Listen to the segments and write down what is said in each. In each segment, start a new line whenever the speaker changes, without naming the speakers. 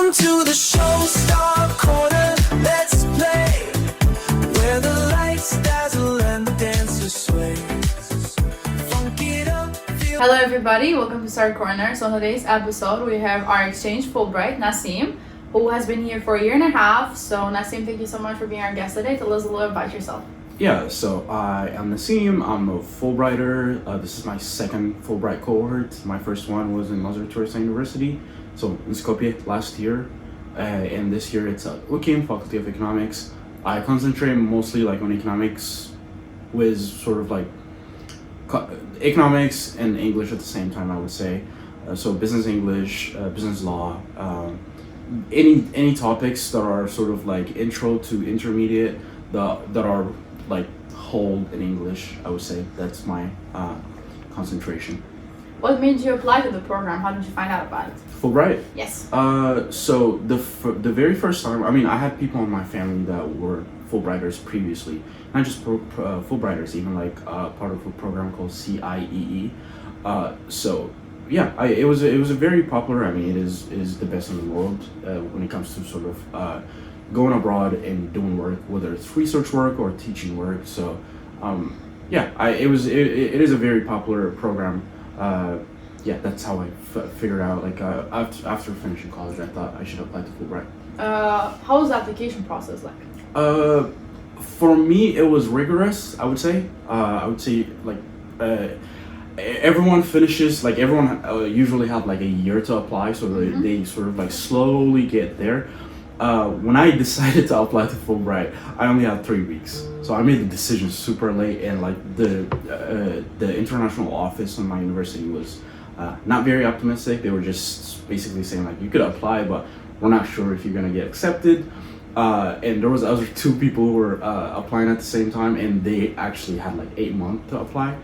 Welcome to the show, Star Corner. Let's play. Where the lights dazzle and the dancers sway. Funk it up.
Hello everybody, welcome to Star Corner. So on today's episode we have our exchange Fulbright, Nasim, who has been here for a year and a half. So Nasim, thank you so much for being our guest today. Tell us a little about yourself.
Yeah, so I am Nasim. I'm a Fulbrighter. This is my second Fulbright cohort. My first one was in Macedonia University, so in Skopje last year. And this year it's at UKIM, Faculty of Economics. I concentrate mostly like on economics with sort of like economics and English at the same time, I would say. So business English, business law, any topics that are sort of like intro to intermediate that are like whole in English, I would say. That's my concentration.
What made you apply to the program? How did you find out about it?
Fulbright?
Yes.
So the very first time, I mean, I had people in my family that were Fulbrighters previously, not just Fulbrighters, even like part of a program called CIEE. So yeah, it was a very popular. I mean, it is the best in the world when it comes to sort of going abroad and doing work, whether it's research work or teaching work. So yeah, it is a very popular program. Yeah, that's how I figured out. Like after finishing college, I thought I should apply to Fulbright.
How was the application process like?
For me, it was rigorous. I would say like everyone finishes, like everyone usually have like a year to apply, so they sort of like slowly get there. When I decided to apply to Fulbright, I only had 3 weeks, so I made the decision super late, and like the international office in my university was not very optimistic. They were just basically saying like, you could apply, but we're not sure if you're gonna get accepted. And there was other 2 people who were applying at the same time, and they actually had like 8 months to apply.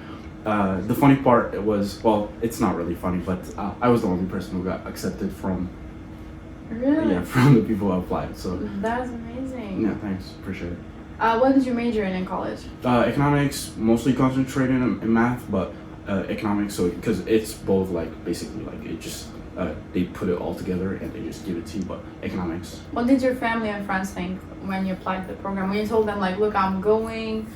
The funny part was, well, it's not really funny, but I was the only person who got accepted from.
Really?
Yeah, from the people who applied. So
that's amazing.
Yeah, thanks, appreciate it.
What did you major in college?
Economics, mostly concentrated in math, but economics. So because it's both like basically like it just they put it all together and they just give it to you. But economics.
What did your family and friends think when you applied to the program? When you told them like, look, I'm going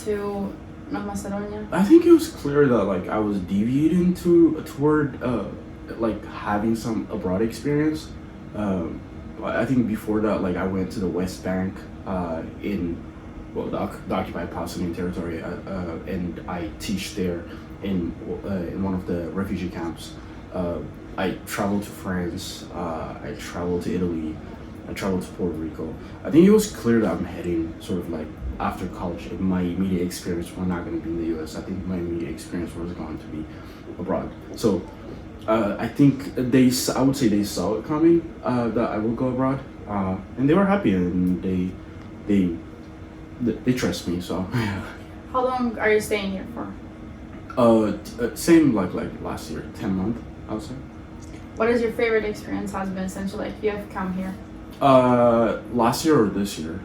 to Macedonia?
I think it was clear that like I was deviating toward like having some abroad experience. I think before that, like I went to the West Bank in the occupied Palestinian territory, and I teach there in one of the refugee camps. I traveled to France. I traveled to Italy. I traveled to Puerto Rico. I think it was clear that I'm heading sort of like after college. My immediate experience was not going to be in the U.S. I think my immediate experience was going to be abroad. So. I think I would say they saw it coming that I would go abroad, and they were happy, and they trust me. So
How long are you staying here for?
Same like last year, 10 months, I would say.
What is your favorite experience has been since you have come here?
Last year or this year?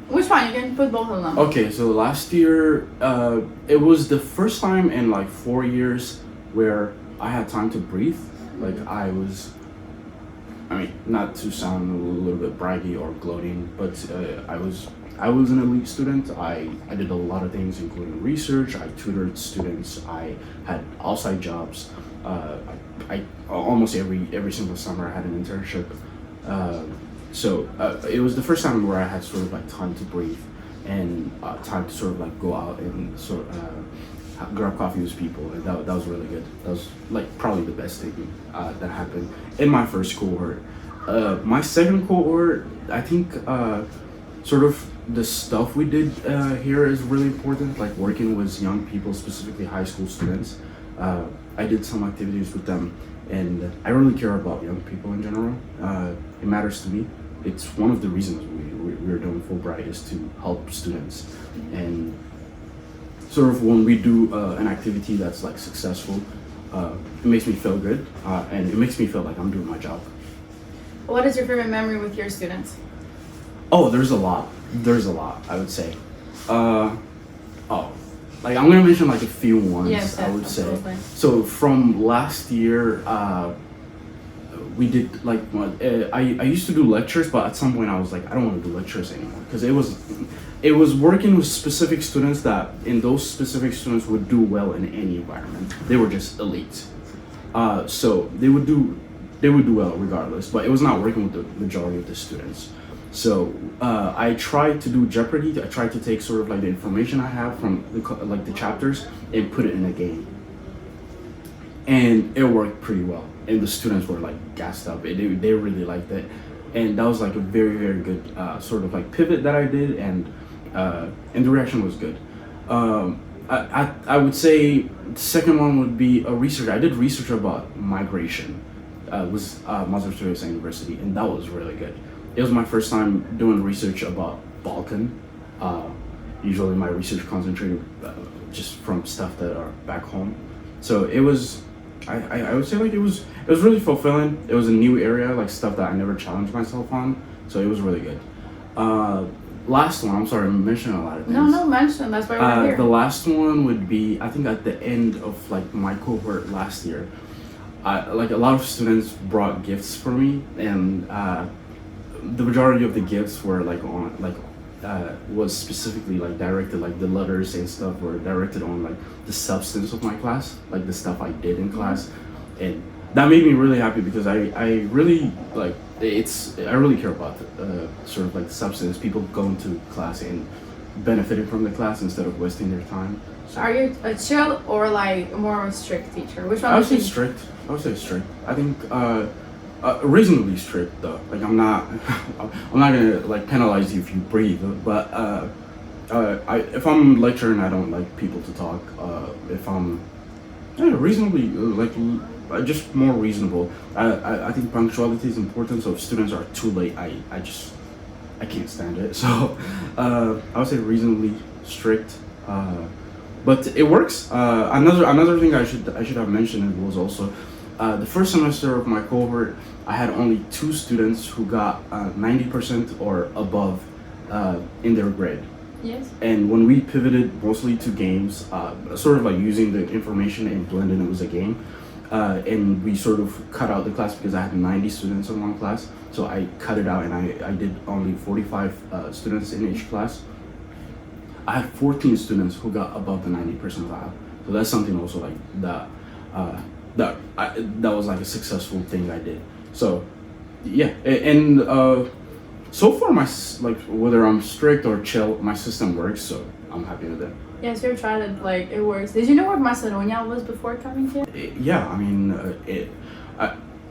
Which one? You can put both of them.
Okay, so last year, it was the first time in like 4 years where I had time to breathe. Like I mean, not to sound a little bit braggy or gloating, but I was an elite student. I did a lot of things, including research. I tutored students. I had outside jobs. I almost every single summer I had an internship. So it was the first time where I had sort of like time to breathe and time to sort of like go out and sort of grab coffee with people, and that was really good. That was like probably the best thing that happened in my first cohort. My second cohort, I think sort of the stuff we did here is really important, like working with young people, specifically high school students. I did some activities with them, and I really care about young people in general. It matters to me. It's one of the reasons we're doing Fulbright, is to help students. And sort of when we do an activity that's like successful, it makes me feel good, and it makes me feel like I'm doing my job.
What is your favorite memory with your students?
Oh, there's a lot, I would say. Like I'm gonna mention like a few ones.
Yes,
I would
absolutely.
say. So from last year, we did like I used to do lectures, but at some point I was like, I don't want to do lectures anymore because it was working with specific students that in those specific students would do well in any environment. They were just elite, so they would do well regardless. But it was not working with the majority of the students. So I tried to do Jeopardy. I tried to take sort of like the information I have from the chapters and put it in a game, and it worked pretty well. And the students were like gassed up. They really liked it, and that was like a very, very good sort of like pivot that I did, and the reaction was good. I would say the second one would be a research. I did research about migration. It was Macedonia University, and that was really good. It was my first time doing research about Balkan. Usually my research concentrated just from stuff that are back home. So it was, I would say like it was really fulfilling. It was a new area, like stuff that I never challenged myself on. So it was really good. Last one, I'm sorry, I'm mentioning a lot of things.
No, mention. That's why we're here.
The last one would be, I think at the end of like my cohort last year, like a lot of students brought gifts for me, and the majority of the gifts were like on was specifically like directed, like the letters and stuff were directed on like the substance of my class, like the stuff I did in class, and that made me really happy because I really like I really care about sort of like the substance, people going to class and benefiting from the class instead of wasting their time. So,
are you a chill or like more of a strict teacher? Which one?
I would say strict. I would say strict. I think reasonably strict though. Like I'm not gonna like penalize you if you breathe. But if I'm lecturing, I don't like people to talk. If I'm reasonably just more reasonable. I think punctuality is important. So if students are too late, I can't stand it. So I would say reasonably strict. But it works. Another thing I should have mentioned was also the first semester of my cohort, I had only 2 students who got 90% or above in their grade.
Yes.
And when we pivoted mostly to games, sort of like using the information and blending it was a game, and we sort of cut out the class because I had 90 students in one class. So I cut it out and I did only 45 students in each class. I had 14 students who got above the 90 percentile. So that's something also like that that was like a successful thing I did. So yeah, and so far my whether I'm strict or chill, my system works. So I'm happy with it.
Yes, you've tried it. Like it works. Did you know what Macedonia was before coming here?
Yeah, I mean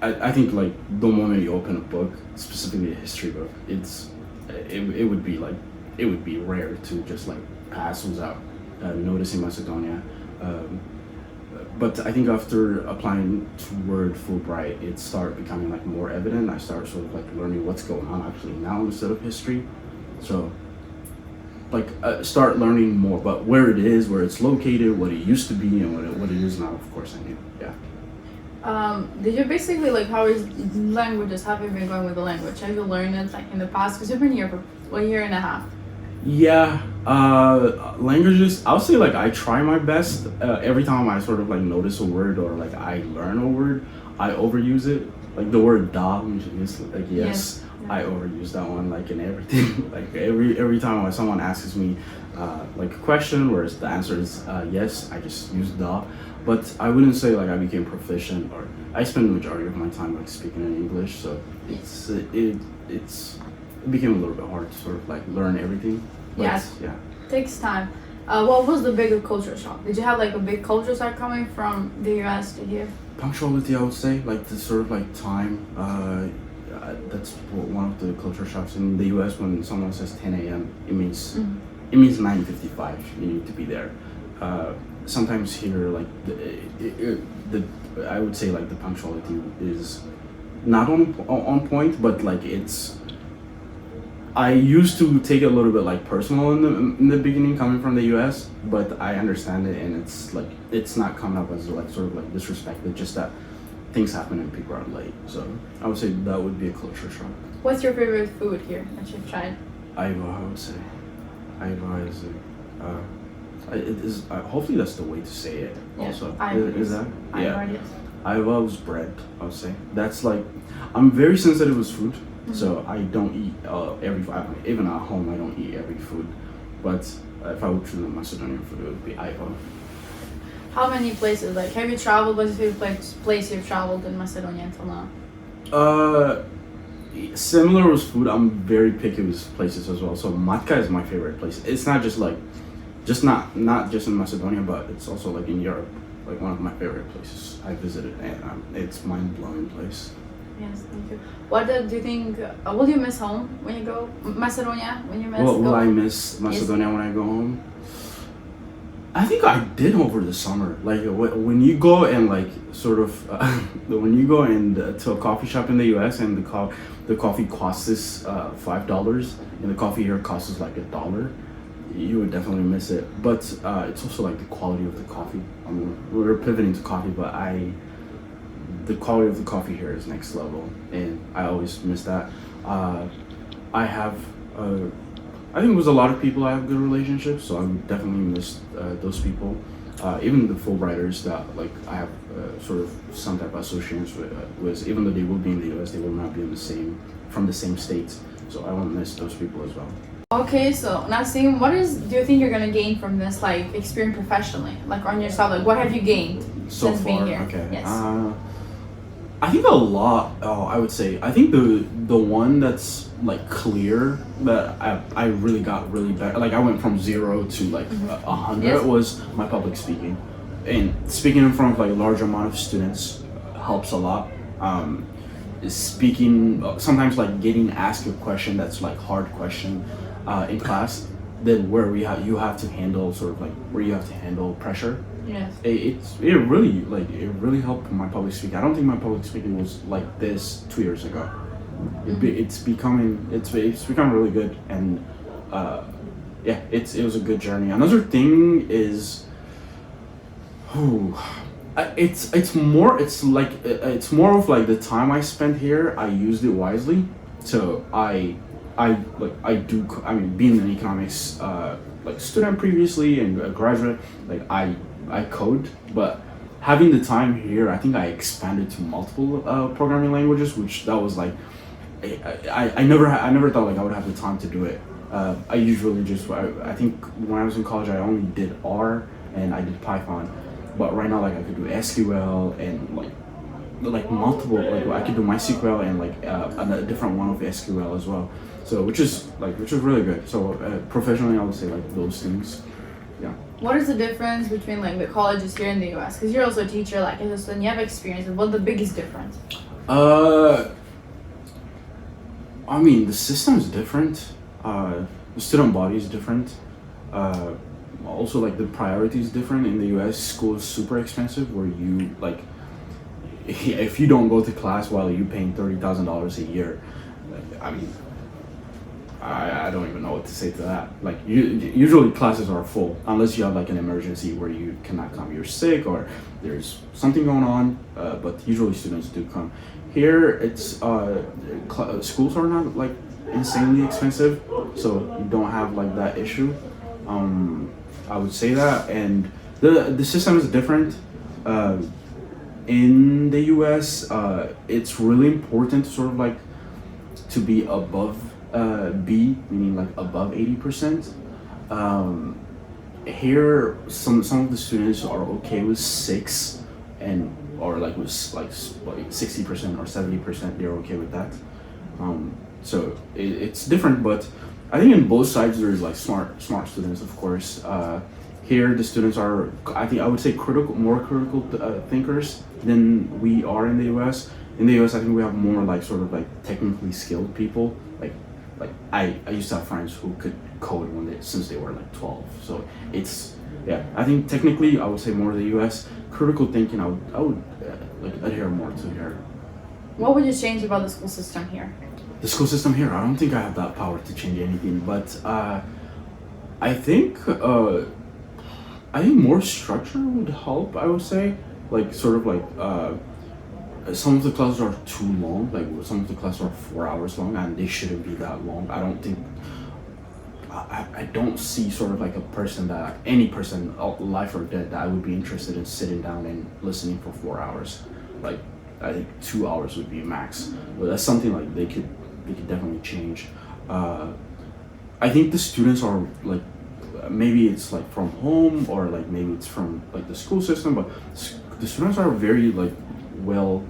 I think like the moment you open a book, specifically a history book, it would be rare to just like pass without noticing Macedonia. But I think after applying toward Fulbright, it started becoming like more evident. I started sort of like learning what's going on actually now instead of history. So like start learning more about where it is, where it's located, what it used to be, and what it is now. Of course, I knew. Yeah.
Did you basically like how is languages? Have you been going with the language? Have you learned it like in the past? Because you've been here for 1 year and a half.
Yeah, languages, I'll say like I try my best. Every time I sort of like notice a word or like I learn a word, I overuse it. Like the word da, which is like yes. I overuse that one like in everything. Like every time someone asks me like a question where the answer is yes, I just use da. But I wouldn't say like I became proficient, or I spend the majority of my time like speaking in English. So it became a little bit hard to sort of like learn everything. But,
yes.
Yeah.
Takes time. What was the bigger culture shock? Did you have like a big culture shock coming from the US to here?
Punctuality, I would say, like the sort of like time. That's one of the culture shocks in the US. When someone says 10 a.m., it means 9:55. You need to be there. Sometimes here, like I would say like the punctuality is not on point, but like it's. I used to take it a little bit like personal in the beginning, coming from the U.S., but I understand it, and it's not coming up as like sort of like disrespect. It's just that things happen and people are late. So I would say that would be a culture shock.
What's your favorite food here that you've tried?
Aiva, I would say. Aiva is it is hopefully that's the way to say it.
Yeah,
also,
Aiva
is that?
Aiva,
Yeah.
yes.
I loves bread. I would say that's like I'm very sensitive with food, so I don't eat even at home I don't eat every food. But if I would choose a Macedonian food, it would be Ivo.
How many places? Like, have you traveled? What's your favorite place you've traveled in Macedonia until now?
Similar with food, I'm very picky with places as well. So Matka is my favorite place. It's not just like, not just in Macedonia, but it's also like in Europe. Like one of my favorite places I visited, and it's mind-blowing place.
Yes, thank you. What do you think? Will you miss home when you go Macedonia? When you miss?
Will I miss Macedonia when I go home? I think I did over the summer. Like when you go and like sort of when you go and to a coffee shop in the U.S. and the coffee costs us $5 and the coffee here costs us like $1, you would definitely miss it. But it's also like the quality of the coffee. I mean, we're pivoting to coffee, but the quality of the coffee here is next level, and I always miss that. I have. I think with a lot of people I have good relationships, so I would definitely miss those people. Even the Fulbrighters that like I have sort of some type of associations with, even though they will be in the US, they will not be from the same states. So I won't miss those people as well.
Okay, so Nasim, do you think you're gonna gain from this like experience professionally, like on yourself? Like, what have you gained
So
since
far,
being here?
okay.
Yes.
I think a lot. I would say I think the one that's like clear that I really got really bad. Like I went from 0 to like 100
Yes.
was my public speaking, and speaking in front of like a large amount of students helps a lot. Speaking sometimes like getting asked a question that's like hard question in class, then where you have to handle sort of like where you have to handle pressure.
Yes.
It really helped my public speaking. I don't think my public speaking was like this 2 years ago. It's become really good, and it was a good journey. Another thing is, it's more of like the time I spent here. I used it wisely, so I mean being an economics like student previously and a graduate, like I code, but having the time here, I think I expanded to multiple programming languages, which that was like, I never thought like I would have the time to do it. I usually I think when I was in college, I only did R and I did Python, but right now like I could do SQL and like multiple, like I could do MySQL and like a different one of SQL as well. So which is really good. So professionally, I would say like those things. Yeah.
What is the difference between like the colleges here in the US? Because you're also a teacher, like, and you have experience. What's the biggest difference?
I mean, the system is different. The student body is different. Also, like the priority is different. In the US, school is super expensive. Where you like, if you don't go to class while you're paying $30,000 a year, I mean, I don't even know what to say to that. Like usually classes are full unless you have like an emergency where you cannot come. You're sick or there's something going on. But usually students do come. Here it's schools are not like insanely expensive, so you don't have like that issue. I would say that, and the system is different. In the U.S., it's really important to sort of like to be above B, meaning like above 80%. Here, some of the students are okay with 6, or like with like 60% or 70%. They're okay with that. So it's different, but I think in both sides there's like smart students, of course. Here the students are, I would say more critical thinkers than we are in the U.S. In the U.S., I think we have more like sort of like technically skilled people. Like I used to have friends who could code since they were like 12. So I think technically I would say more the U.S. Critical thinking I would like adhere more to here.
What would you change about the school system here?
The school system here, I don't think I have that power to change anything, but I think more structure would help. I would say, like sort of like some of the classes are too long. Like some of the classes are 4 hours long, and they shouldn't be that long. I don't think. I don't see sort of like any person, life or dead, that I would be interested in sitting down and listening for 4 hours. like I think 2 hours would be max. But that's something like they could definitely change. I think the students are like maybe it's like from home or like maybe it's from like the school system, but the students are very like well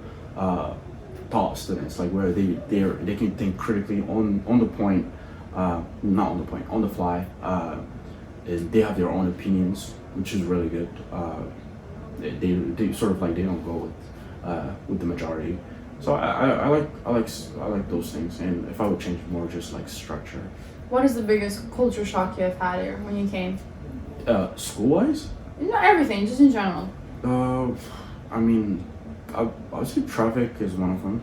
taught students, like where they can think critically on the point, not on the point, on the fly, and they have their own opinions, which is really good. They sort of like they don't go with the majority. So I like those things, and if I would change more, just like structure.
What is the biggest culture shock you have had here when you came?
School wise?
Not everything, just in general.
I mean, I would say traffic is one of them.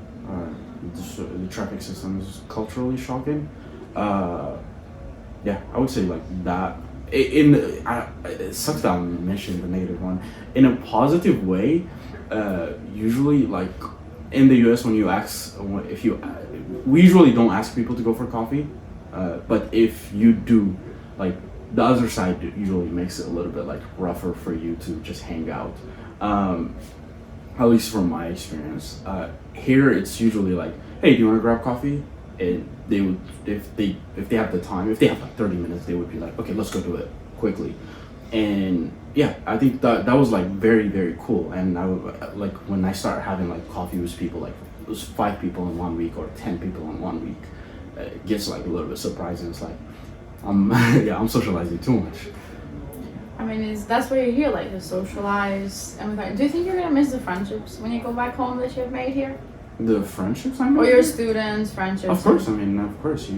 The traffic system is culturally shocking. Yeah, I would say like that. It sucks that I mentioned the negative one. In a positive way, usually like in the U.S. when you ask, if you, we usually don't ask people to go for coffee, but if you do, like the other side usually makes it a little bit like rougher for you to just hang out. At least from my experience, here it's usually like, hey, do you want to grab coffee? And they would, if they have the time, if they have like 30 minutes, they would be like, okay, let's go do it quickly. And yeah, I think that was like very, very cool. And I would, like when I start having like coffee with people, like it was 5 people in 1 week or 10 people in 1 week, it gets like a little bit surprising. It's like I'm socializing too much.
I mean, that's why you're here, like to socialize. And do you think you're gonna miss the friendships when you go back home that you've made here?
The friendships I made?
Or your students, friendships?
Of course, I mean, of course.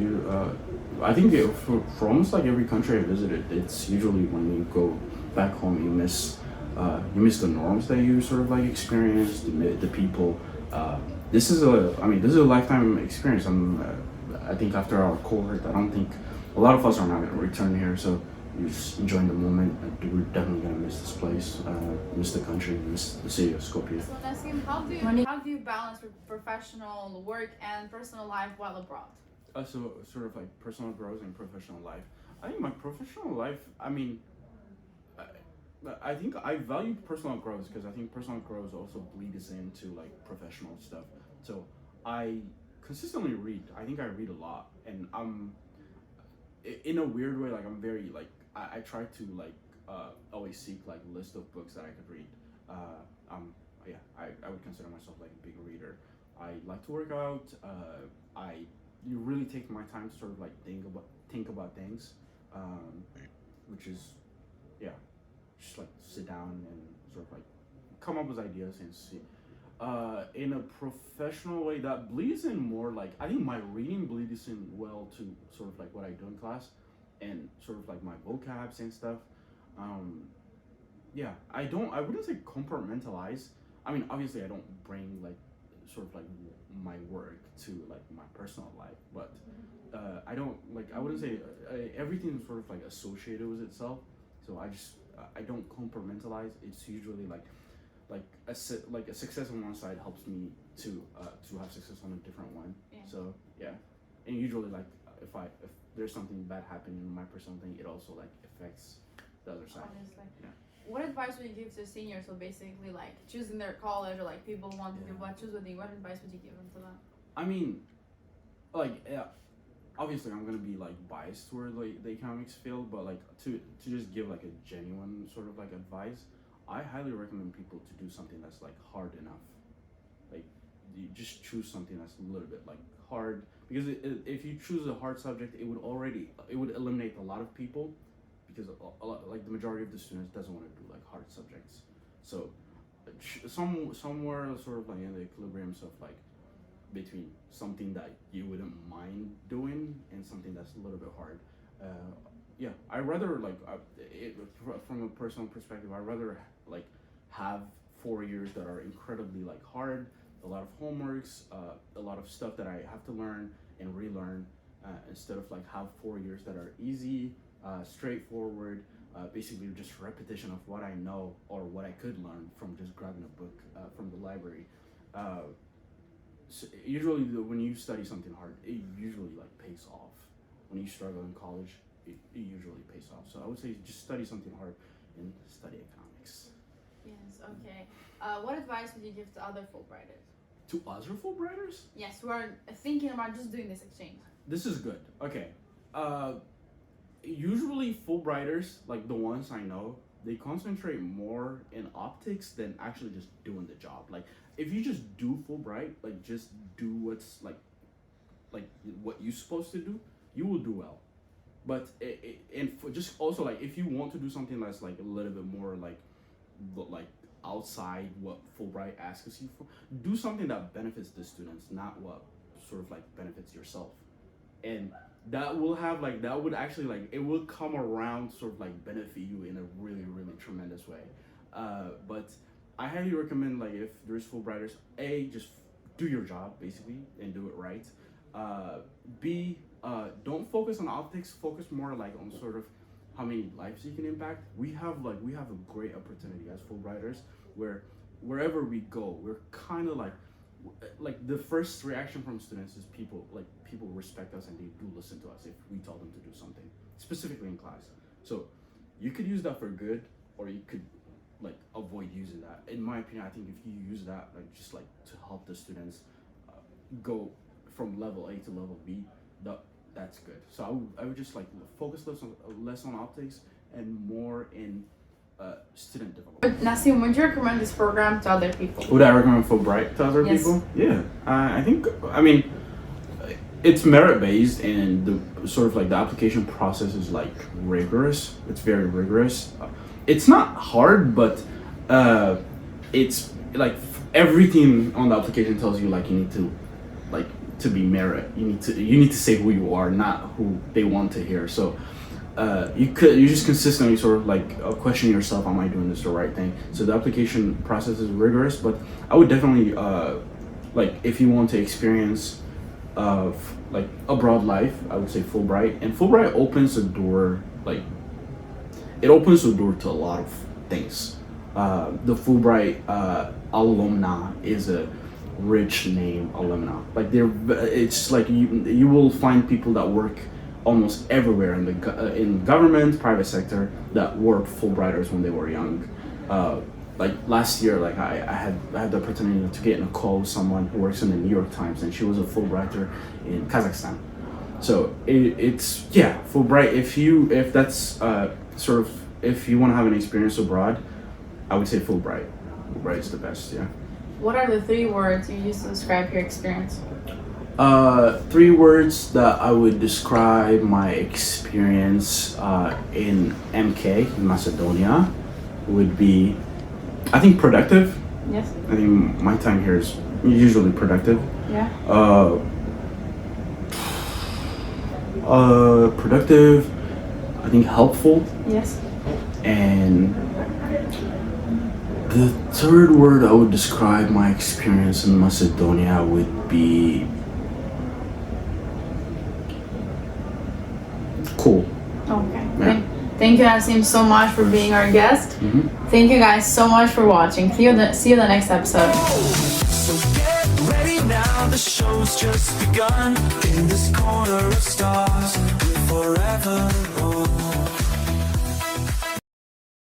I think for almost like every country I visited, it's usually when you go back home, you miss the norms that you sort of like experience, the people. This is a lifetime experience. I think after our cohort, I don't think a lot of us are not going to return here. So you're just enjoying the moment. We're definitely going to miss this place, miss the country, miss the city of Skopje.
So Nasim, how do you balance your professional work and personal life while abroad?
So sort of like personal growth and professional life. I think my professional life, I think I value personal growth because I think personal growth also bleeds into like professional stuff. So I consistently read. I think I read a lot, and in a weird way, like I'm very like I try to like always seek like a list of books that I could read. I would consider myself like a big reader. I like to work out. You really take my time to sort of like think about things, which is just like sit down and sort of like come up with ideas and see. In a professional way, that bleeds in more like I think my reading bleeds in well to sort of like what I do in class and sort of like my vocabs and stuff. I wouldn't say compartmentalize. I mean, obviously I don't bring like sort of like my work to like my personal life, but I don't like, I wouldn't say everything is sort of like associated with itself. So I don't compartmentalize. It's usually like a success on one side helps me to have success on a different one. Yeah. So yeah, and usually like if there's something bad happening in my personal thing, it also like affects the other side.
Honestly.
Yeah.
What advice would you give to seniors? So basically, like choosing their college or like people who want to do what choose with you. What advice would you give them to them?
I mean, like obviously I'm gonna be like biased toward like the economics field, but like to just give like a genuine sort of like advice, I highly recommend people to do something that's like hard enough. Like you just choose something that's a little bit like hard, because if you choose a hard subject, it would eliminate a lot of people, because like the majority of the students doesn't want to do like hard subjects. So somewhere sort of like in the equilibrium of like between something that you wouldn't mind doing and something that's a little bit hard. I rather like from a personal perspective, I rather like have 4 years that are incredibly like hard, a lot of homeworks, a lot of stuff that I have to learn and relearn, instead of like have 4 years that are easy, straightforward, basically just repetition of what I know or what I could learn from just grabbing a book from the library. So usually when you study something hard, it usually like pays off. When you struggle in college, it usually pays off. So I would say just study something hard and study economics.
Yes, okay. What advice would you give to other Fulbrighters?
To other Fulbrighters?
Yes, who are thinking about just doing this exchange.
This is good. Okay. Usually Fulbrighters, like the ones I know, they concentrate more in optics than actually just doing the job. Like if you just do Fulbright, like just do what's like what you're supposed to do, you will do well. But just also like if you want to do something that's like a little bit more like outside what Fulbright asks you for, do something that benefits the students, not what sort of like benefits yourself. And that will have like that would actually like it will come around sort of like benefit you in a really tremendous way. But I highly recommend like if there's Fulbrighters, just do your job basically and do it right. B, don't focus on optics, focus more like on sort of how many lives you can impact. We have a great opportunity as Fulbrighters where wherever we go, we're kind of like the first reaction from students is people respect us and they do listen to us if we tell them to do something, specifically in class. So you could use that for good, or you could like avoid using that. In my opinion, I think if you use that like just like to help the students go from level A to level B, that's good. So I would just like focus less on optics and more in student development.
Nasim, would you recommend this program to other people?
Would I recommend Fulbright to other
Yes.
people? Yeah, I mean, it's merit based, and the sort of like the application process is like rigorous. It's very rigorous. It's not hard, but it's like everything on the application tells you like you need to like to be merit. You need to say who you are, not who they want to hear. So you just consistently sort of like question yourself, am I doing this the right thing? So the application process is rigorous, but I would definitely like if you want to experience like a broad life, I would say Fulbright. And Fulbright opens the door to a lot of things. The Fulbright alumna is a rich name alumna. Like it's like you will find people that work almost everywhere in government, private sector that were Fulbrighters when they were young. Like last year, like I had the opportunity to get in a call with someone who works in the New York Times, and she was a Fulbrighter in Kazakhstan. So it's Fulbright. If that's sort of if you want to have an experience abroad, I would say Fulbright. Fulbright is the best. Yeah.
What are the 3 words you use to describe your experience?
3 words that I would describe my experience in MK, in Macedonia, would be, I think, productive.
Yes.
I think my time here is usually productive.
Yeah.
Productive, I think helpful.
Yes.
And the 3rd word I would describe my experience in Macedonia would be cool.
Okay.
Yeah.
Thank you, Nasim, so much for being our guest.
Mm-hmm.
Thank you guys so much for watching. See you in the next episode.
So get ready now, the show's just begun. In this corner of stars, we're forever old.